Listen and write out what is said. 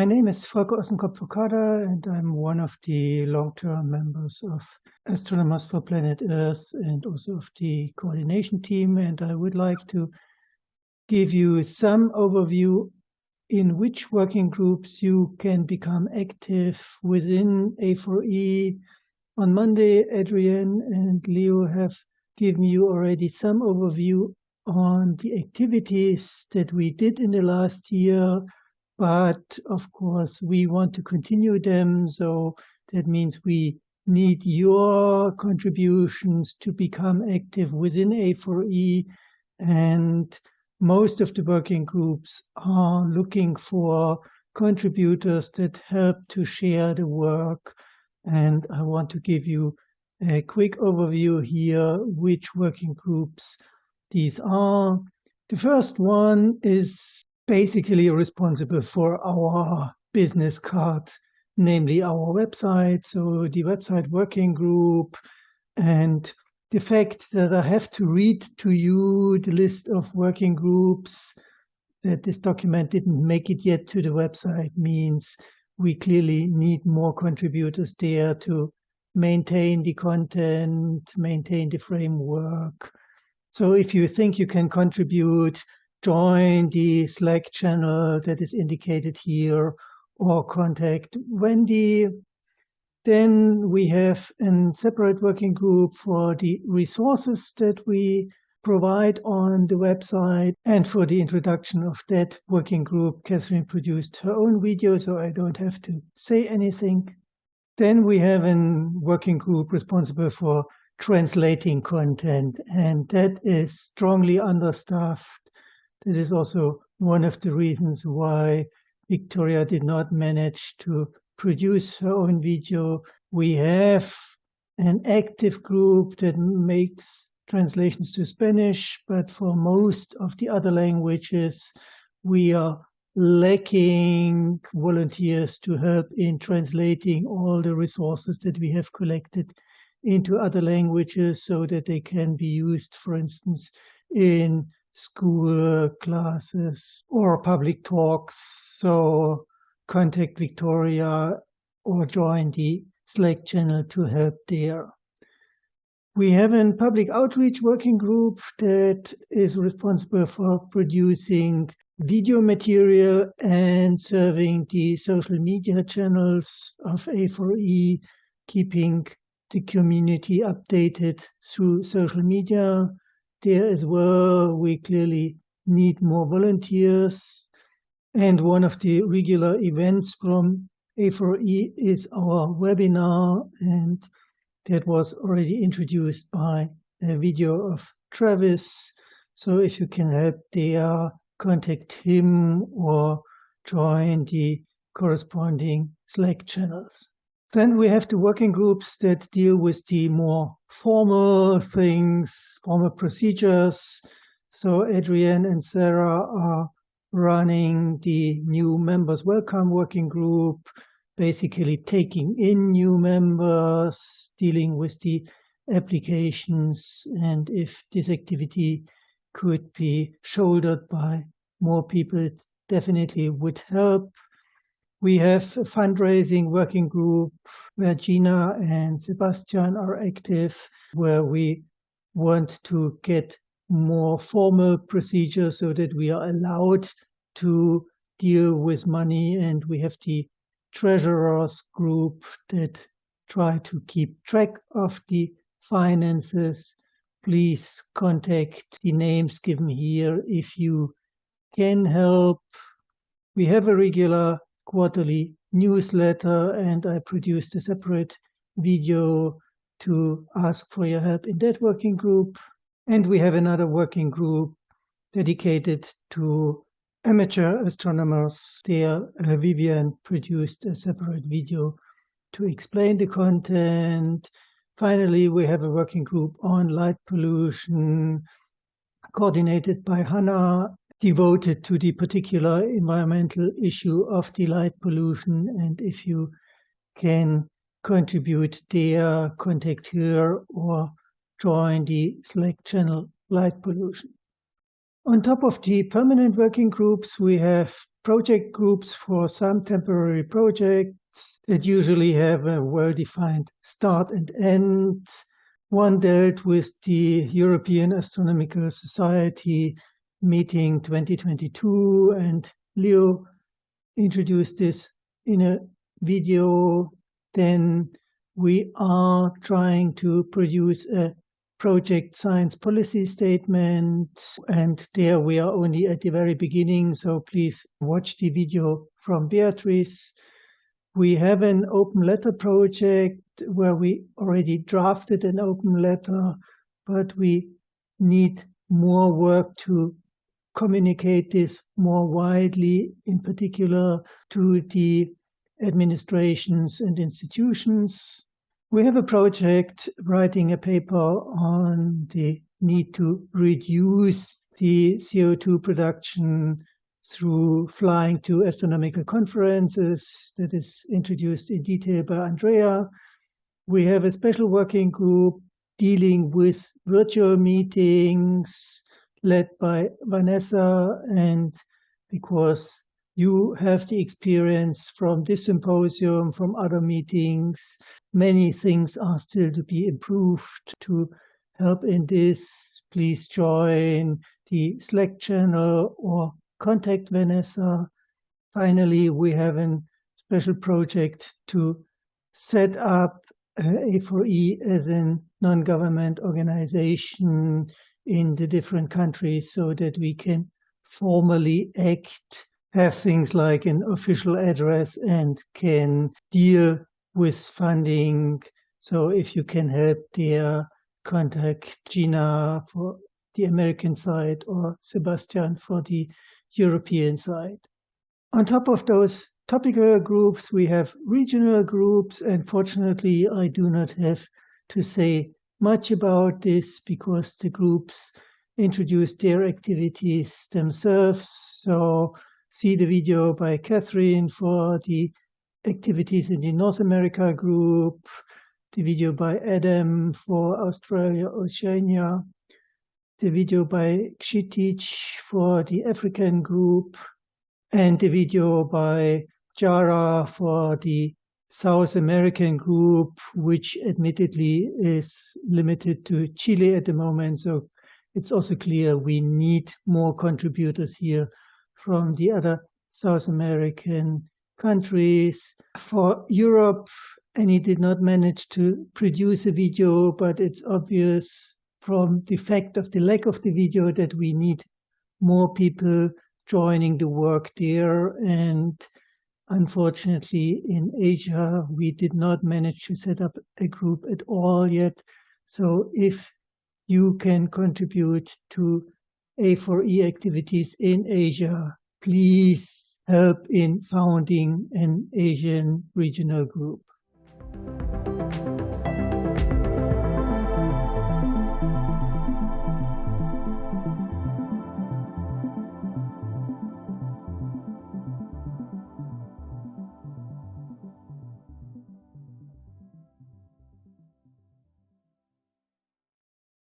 name is Volker Ossenkopf-Okada, and I'm one of the long-term members of Astronomers for Planet Earth and also of the coordination team. And I would like to give you some overview in which working groups you can become active within A4E. On Monday, Adrian and Leo have given you already some overview on the activities that we did in the last year. But of course, we want to continue them. So that means we need your contributions to become active within A4E. And most of the working groups are looking for contributors that help to share the work. And I want to give you a quick overview here, which working groups these are. The first one is basically responsible for our business card, namely our website. So the website working group, and the fact that I have to read to you the list of working groups, that this document didn't make it yet to the website, means we clearly need more contributors there to maintain the content, maintain the framework. So if you think you can contribute, join the Slack channel that is indicated here, or contact Wendy. Then we have a separate working group for the resources that we provide on the website. And for the introduction of that working group, Catherine produced her own video, so I don't have to say anything. Then we have a working group responsible for translating content, and that is strongly understaffed. That is also one of the reasons why Victoria did not manage to produce her own video. We have an active group that makes translations to Spanish, but for most of the other languages, we are lacking volunteers to help in translating all the resources that we have collected into other languages so that they can be used, for instance, in school classes or public talks. So contact Victoria or join the Slack channel to help there. We have a public outreach working group that is responsible for producing video material and serving the social media channels of A4E, keeping the community updated through social media. There as well, we clearly need more volunteers. And one of the regular events from A4E is our webinar, and that was already introduced by a video of Travis. So if you can help there, contact him or join the corresponding Slack channels. Then we have the working groups that deal with the more formal things, formal procedures. So Adrienne and Sarah are running the new members welcome working group, basically taking in new members, dealing with the applications, and if this activity could be shouldered by more people, it definitely would help. We have a fundraising working group where Gina and Sebastian are active, where we want to get more formal procedures so that we are allowed to deal with money. And we have the treasurers group that try to keep track of the finances. Please contact the names given here if you can help. We have a regular quarterly newsletter, and I produced a separate video to ask for your help in that working group. And we have another working group dedicated to amateur astronomers. There, Vivian produced a separate video to explain the content. Finally, we have a working group on light pollution, coordinated by Hannah, devoted to the particular environmental issue of the light pollution. And if you can contribute there, contact her or join the Slack channel Light Pollution. On top of the permanent working groups, we have project groups for some temporary projects that usually have a well-defined start and end. One dealt with the European Astronomical Society meeting 2022, and Leo introduced this in a video. Then we are trying to produce a project science policy statement, and there we are only at the very beginning, so please watch the video from Beatrice. We have an open letter project where we already drafted an open letter, but we need more work to communicate this more widely, in particular to the administrations and institutions. We have a project writing a paper on the need to reduce the CO2 production through flying to astronomical conferences that is introduced in detail by Andrea. We have a special working group dealing with virtual meetings led by Vanessa, and because you have the experience from this symposium, from other meetings, many things are still to be improved. To help in this, please join the Slack channel or contact Vanessa. Finally, we have a special project to set up A4E as a non-government organization in the different countries so that we can formally act, have things like an official address, and can deal with funding. So if you can help there, contact Gina for the American side or Sebastian for the European side. On top of those topical groups, we have regional groups, and fortunately I do not have to say much about this because the groups introduce their activities themselves. So see the video by Catherine for the activities in the North America group, the video by Adam for Australia, Oceania, the video by Kshitic for the African group, and the video by Jara for the South American group, which admittedly is limited to Chile at the moment. So it's also clear we need more contributors here from the other South American countries. For Europe, Annie did not manage to produce a video, but it's obvious from the fact of the lack of the video that we need more people joining the work there. And unfortunately, in Asia, we did not manage to set up a group at all yet. So if you can contribute to A4E activities in Asia, please help in founding an Asian regional group.